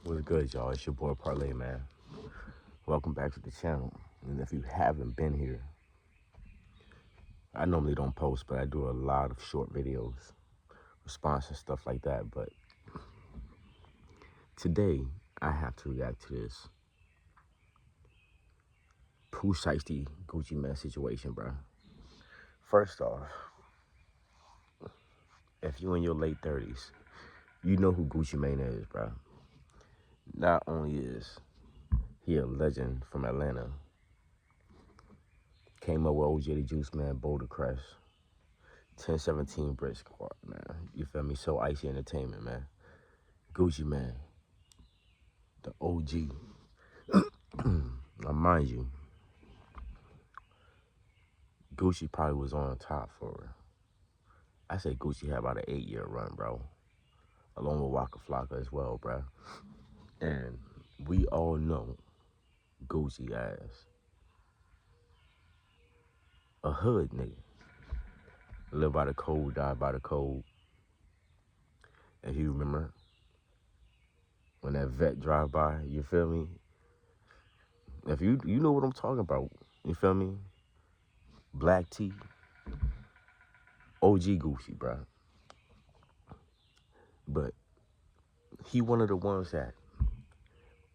What's good, y'all? It's your boy Parlay, man. Welcome back to the channel. And if you haven't been here, I normally don't post, but I do a lot of short videos, response and stuff like that. But today, I have to react to this Pooh Shiesty Gucci Mane situation, bro. First off, if you in your late 30s, you know who Gucci Mane is, bro. Not only is he a legend from Atlanta, came up with OJ the Juice Man, Boulder Crest, 1017 Brit Squad, man. You feel me? So Icy Entertainment, man. Gucci Mane, the OG. Now, mind you, Gucci probably was on top for, I say Gucci had about an 8-year run, bro. Along with Waka Flocka as well, bro. And we all know Gucci as a hood nigga. Live by the code, die by the code. If you remember, when that vet drive by, you feel me? If you know what I'm talking about, you feel me? Black tee, OG Gucci, bro. But he one of the ones that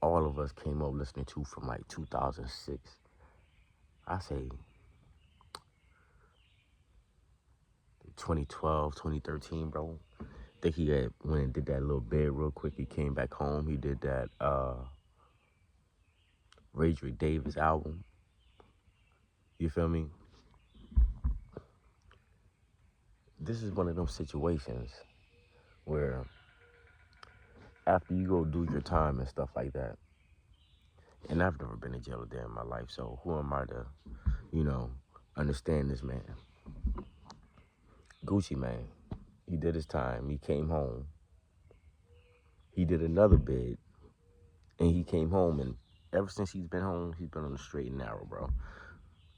all of us came up listening to from like 2006. I say 2012, 2013, bro. I think he had went and did that little bed real quick. He came back home. He did that Ray Davis album. You feel me? This is one of them situations where after you go do your time and stuff like that, and I've never been in jail a day in my life, so who am I to, understand this man? Gucci Mane, he did his time. He came home. He did another bid, and he came home, and ever since he's been home, he's been on the straight and narrow, bro.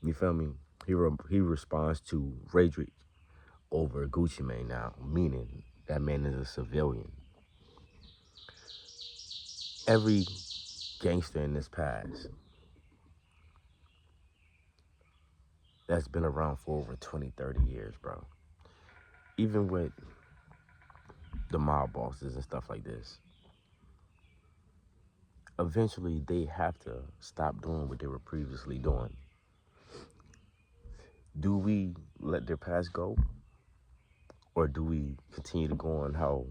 You feel me? He responds to Ray over Gucci Mane now, meaning that man is a civilian. Every gangster in this past that's been around for over 20, 30 years, bro. Even with the mob bosses and stuff like this, eventually they have to stop doing what they were previously doing. Do we let their past go? Or do we continue to go on how,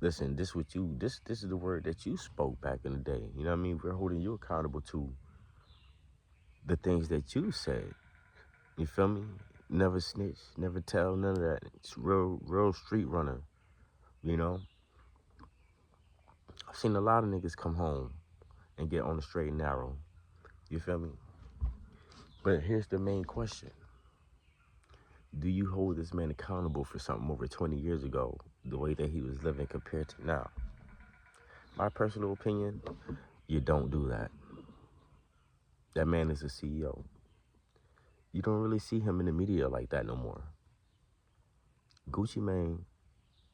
listen, this is the word that you spoke back in the day. You know what I mean? We're holding you accountable to the things that you said. You feel me? Never snitch, never tell, none of that. It's real street runner, you know? I've seen a lot of niggas come home and get on the straight and narrow. You feel me? But here's the main question. Do you hold this man accountable for something over 20 years ago, the way that he was living compared to now? My personal opinion, you don't do that. That man is a CEO. You don't really see him in the media like that no more. Gucci Mane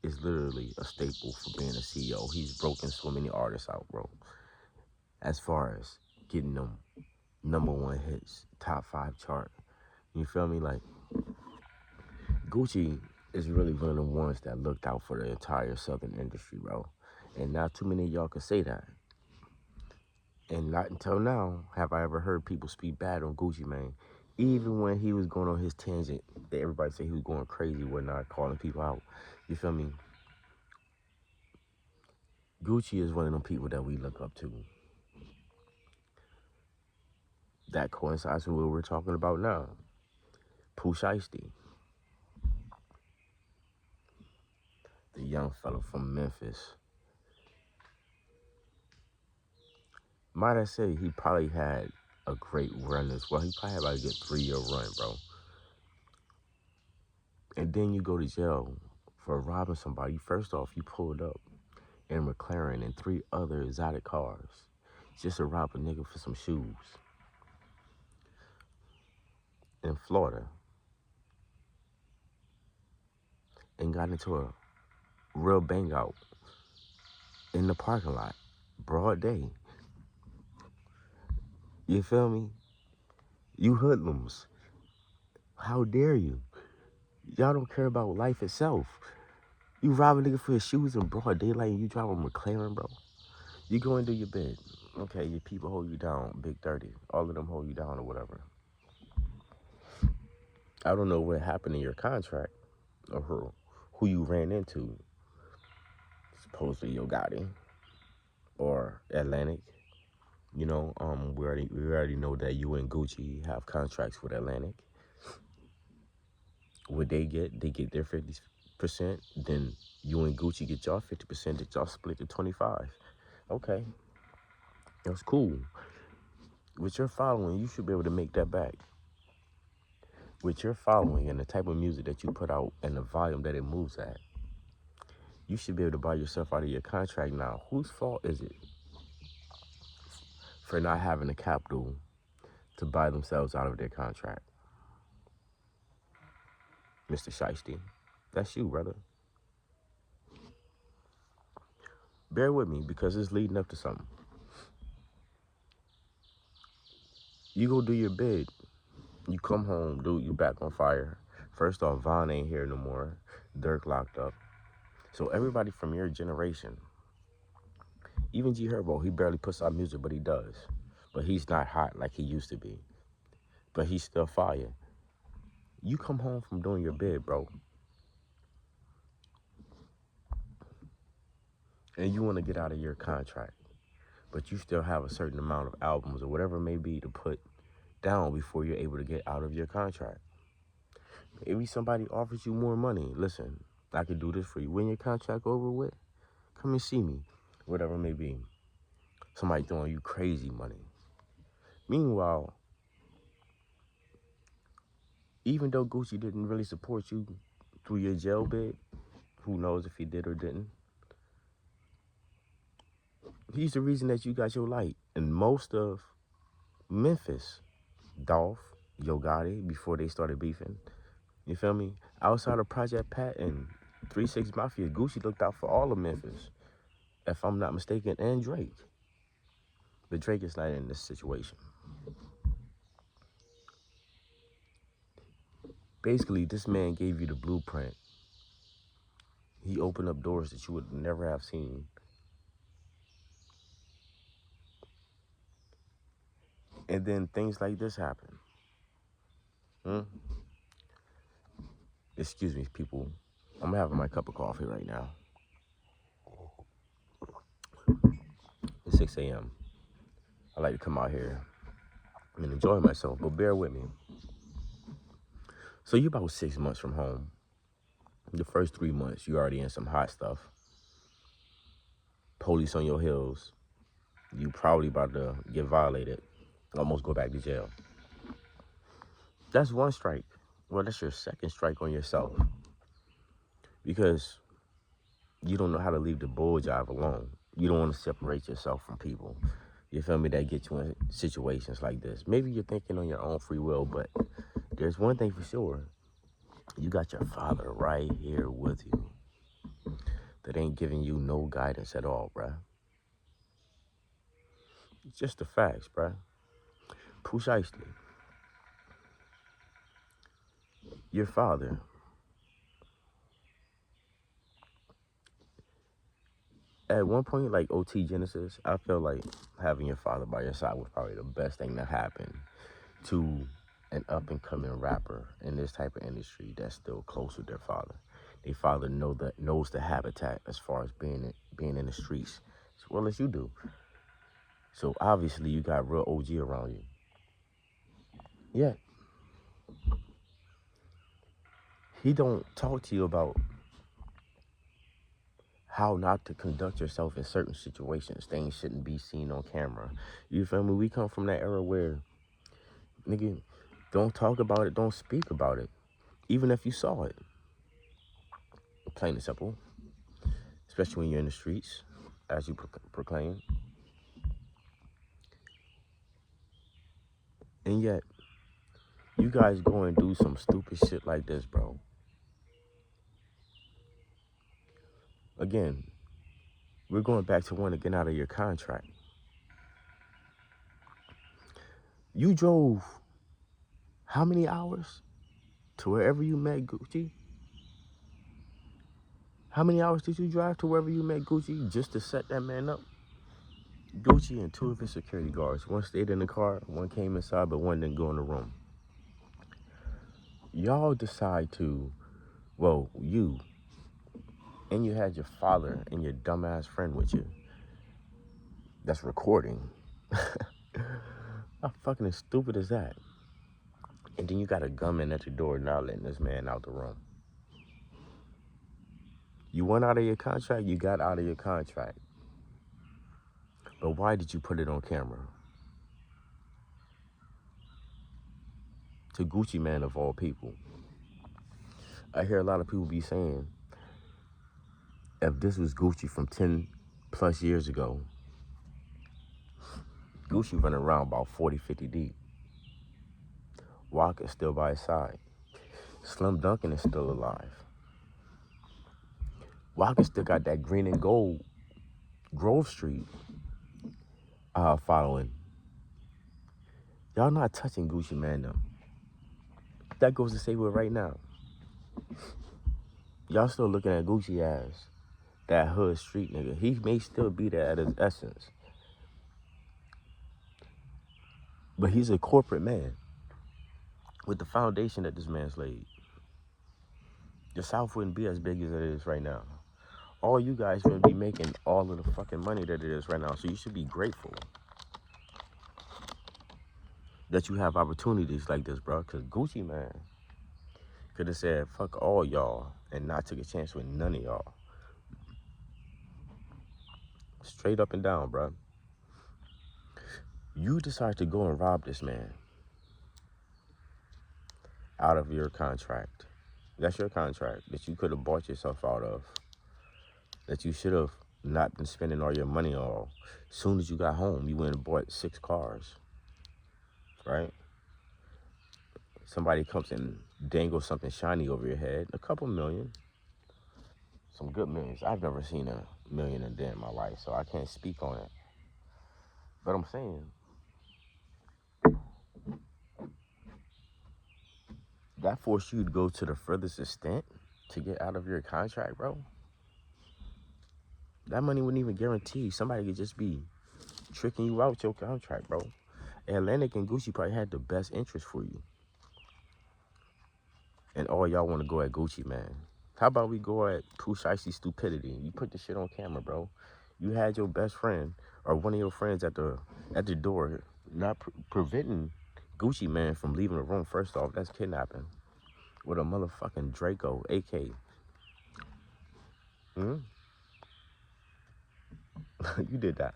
is literally a staple for being a CEO. He's broken so many artists out, bro. As far as getting them #1 hits, top 5 chart. You feel me? Like, Gucci is really one of the ones that looked out for the entire Southern industry, bro. And not too many of y'all can say that. And not until now have I ever heard people speak bad on Gucci Mane. Even when he was going on his tangent, that everybody say he was going crazy, whatnot, calling people out. You feel me? Gucci is one of them people that we look up to. That coincides with what we're talking about now. Pooh Shiesty, the young fellow from Memphis. Might I say, he probably had a great run as well. He probably had like a good 3-year run, bro. And then you go to jail for robbing somebody. First off, you pulled up in a McLaren and 3 other exotic cars just to rob a nigga for some shoes in Florida. And got into a real bang out in the parking lot, broad day. You feel me? You hoodlums. How dare you? Y'all don't care about life itself. You rob a nigga for his shoes in broad daylight and you drive a McLaren, bro. You go and do your bid. Okay, your people hold you down, big 30. All of them hold you down or whatever. I don't know what happened in your contract or who you ran into. Supposedly Yo Gotti or Atlantic. You know, we already know that you and Gucci have contracts with Atlantic. What they get their 50%. Then you and Gucci get y'all 50%. That y'all split to 25. Okay, that's cool. With your following, you should be able to make that back. With your following and the type of music that you put out and the volume that it moves at, you should be able to buy yourself out of your contract now. Whose fault is it for not having the capital to buy themselves out of their contract? Mr. Shiesty, that's you, brother. Bear with me because it's leading up to something. You go do your bid. You come home, dude, you back on fire. First off, Von ain't here no more. Dirk locked up. So everybody from your generation, even G Herbo, he barely puts out music, but he does. But he's not hot like he used to be. But he's still fire. You come home from doing your bid, bro. And you want to get out of your contract. But you still have a certain amount of albums or whatever it may be to put down before you're able to get out of your contract. Maybe somebody offers you more money. Listen, I could do this for you. When your contract over with, come and see me. Whatever it may be. Somebody throwing you crazy money. Meanwhile, even though Gucci didn't really support you through your jail bid, who knows if he did or didn't, he's the reason that you got your light. And most of Memphis, Dolph, Yo Gotti, before they started beefing, you feel me? Outside of Project Pat and 3-6 Mafia, Gucci looked out for all of Memphis, if I'm not mistaken, and Drake. But Drake is not in this situation. Basically, this man gave you the blueprint. He opened up doors that you would never have seen. And then things like this happen. Excuse me, people. I'm having my cup of coffee right now. It's 6 a.m. I like to come out here and enjoy myself, but bear with me. So you're about 6 months from home. The first 3 months, you already in some hot stuff. Police on your heels. You probably about to get violated. Almost go back to jail. That's one strike. Well, that's your second strike on yourself. Because you don't know how to leave the bull jive alone. You don't want to separate yourself from people. You feel me? That get you in situations like this. Maybe you're thinking on your own free will, but there's one thing for sure. You got your father right here with you that ain't giving you no guidance at all, bruh. It's just the facts, bruh. Pooh Shiesty. Your father. At one point, like OT Genesis, I feel like having your father by your side was probably the best thing that happened to an up-and-coming rapper in this type of industry that's still close with their father. Their father knows the habitat as far as being in the streets as well as you do. So obviously you got real OG around you. Yet he don't talk to you about how not to conduct yourself in certain situations. Things shouldn't be seen on camera. You feel me? We come from that era where, nigga, don't talk about it, don't speak about it, even if you saw it. Plain and simple. Especially when you're in the streets, as you proclaim. And yet, you guys go and do some stupid shit like this, bro. Again, We're going back to one to get out of your contract. You drove how many hours to wherever you met Gucci? How many hours did you drive to wherever you met Gucci just to set that man up? Gucci and two of his security guards. One stayed in the car, one came inside, but one didn't go in the room. Y'all decide to, well, you, and you had your father and your dumbass friend with you that's recording. How fucking stupid is that? And then you got a gunman at your door not letting this man out the room. You went out of your contract, you got out of your contract. But why did you put it on camera? To Gucci Man of all people. I hear a lot of people be saying, if this was Gucci from 10 plus years ago, Gucci running around about 40, 50 deep. Walker's still by his side. Slim Duncan is still alive. Walker still got that green and gold Grove Street following. Y'all not touching Gucci Man though. That goes to say what right now. Y'all still looking at Gucci as that hood street nigga. He may still be there at his essence. But he's a corporate man with the foundation that this man's laid. The South wouldn't be as big as it is right now. All you guys wouldn't be making all of the fucking money that it is right now. So you should be grateful that you have opportunities like this, bro. Because Gucci Man could have said, fuck all y'all, and not took a chance with none of y'all. Straight up and down, bro. You decide to go and rob this man out of your contract. That's your contract that you could have bought yourself out of. That you should have not been spending all your money on. As soon as you got home, you went and bought 6 cars. Right? Somebody comes and dangles something shiny over your head. A couple million. Some good millions. I've never seen a million a day in my life, so I can't speak on it. But I'm saying, that forced you to go to the furthest extent to get out of your contract, bro. That money wouldn't even guarantee. Somebody could just be tricking you out your contract, bro. Atlantic and Gucci probably had the best interest for you. And all y'all want to go at Gucci Man. How about we go at Pooh Shiesty stupidity? You put the shit on camera, bro. You had your best friend or one of your friends at the door, not preventing Gucci Man from leaving the room. First off, that's kidnapping with a motherfucking Draco, AK. You did that.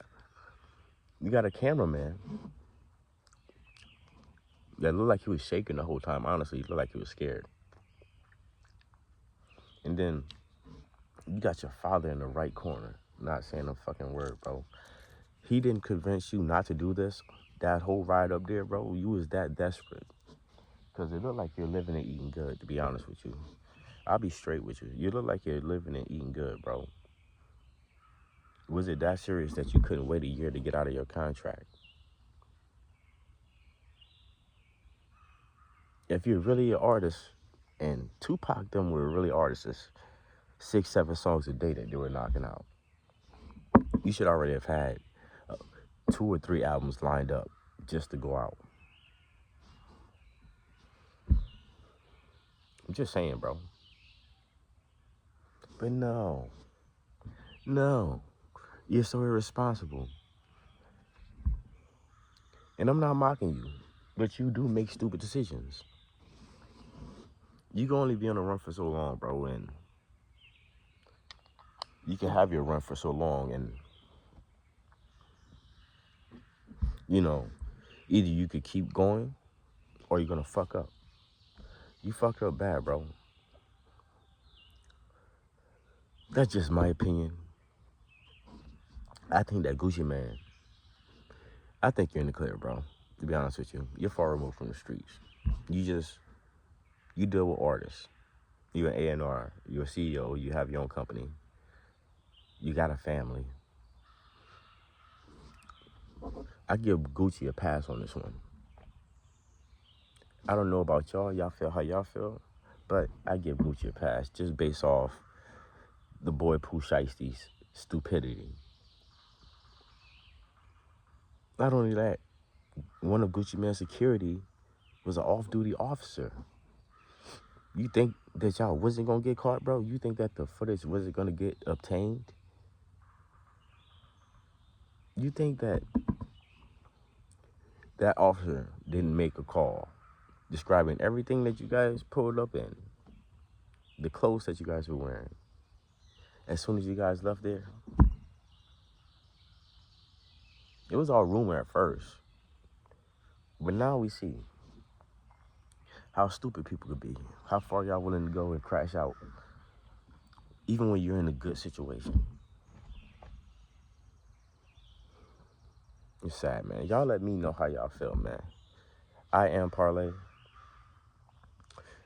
You got a cameraman that looked like he was shaking the whole time. Honestly, he looked like he was scared. And then you got your father in the right corner, not saying a fucking word, bro. He didn't convince you not to do this. That whole ride up there, bro, you was that desperate. Because it looked like you're living and eating good, to be honest with you. I'll be straight with you. You look like you're living and eating good, bro. Was it that serious that you couldn't wait a year to get out of your contract? If you're really an artist, and Tupac them were really artists, 6, 7 songs a day that they were knocking out, you should already have had 2 or 3 albums lined up just to go out. I'm just saying, bro. But no, you're so irresponsible. And I'm not mocking you, but you do make stupid decisions. You can only be on a run for so long, bro, and you can have your run for so long, and you know, either you could keep going or you're gonna fuck up. You fucked up bad, bro. That's just my opinion. I think that Gucci Man, I think you're in the clear, bro. To be honest with you, you're far removed from the streets. You deal with artists. You're an A&R, you're a CEO, you have your own company. You got a family. I give Gucci a pass on this one. I don't know about y'all. Y'all feel how y'all feel. But I give Gucci a pass just based off the boy Pooh Shiesty's stupidity. Not only that, one of Gucci Mane's security was an off-duty officer. You think that y'all wasn't gonna get caught, bro? You think that the footage wasn't gonna get obtained? You think that that officer didn't make a call describing everything that you guys pulled up in, the clothes that you guys were wearing, as soon as you guys left there? It was all rumor at first, but now we see how stupid people could be, how far y'all willing to go and crash out, even when you're in a good situation. It's sad, man. Y'all let me know how y'all feel, man. I am Parlay.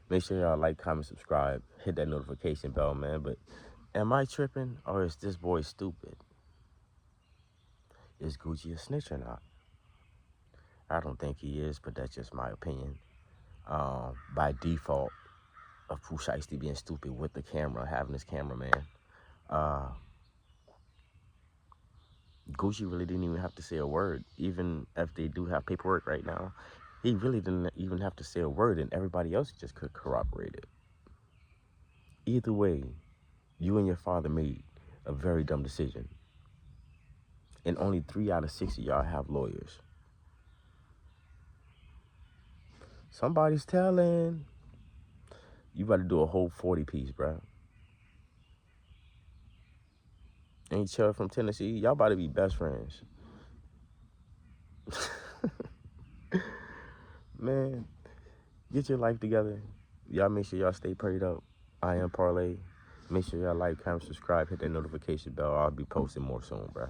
Make sure y'all like, comment, subscribe, hit that notification bell, man. But am I tripping, or is this boy stupid? Is Gucci a snitch or not? I don't think he is, but that's just my opinion. By default of Pooh Shiesty being stupid with the camera, having his cameraman, Gucci really didn't even have to say a word. Even if they do have paperwork right now, he really didn't even have to say a word, and everybody else just could corroborate it. Either way, you and your father made a very dumb decision. And only 3 out of 6 of y'all have lawyers. Somebody's telling. You better do a whole 40-piece, bro. Ain't Chubb from Tennessee? Y'all about to be best friends. Man, get your life together. Y'all make sure y'all stay prayed up. I am Parlay. Make sure y'all like, comment, subscribe, hit that notification bell. I'll be posting more soon, bro.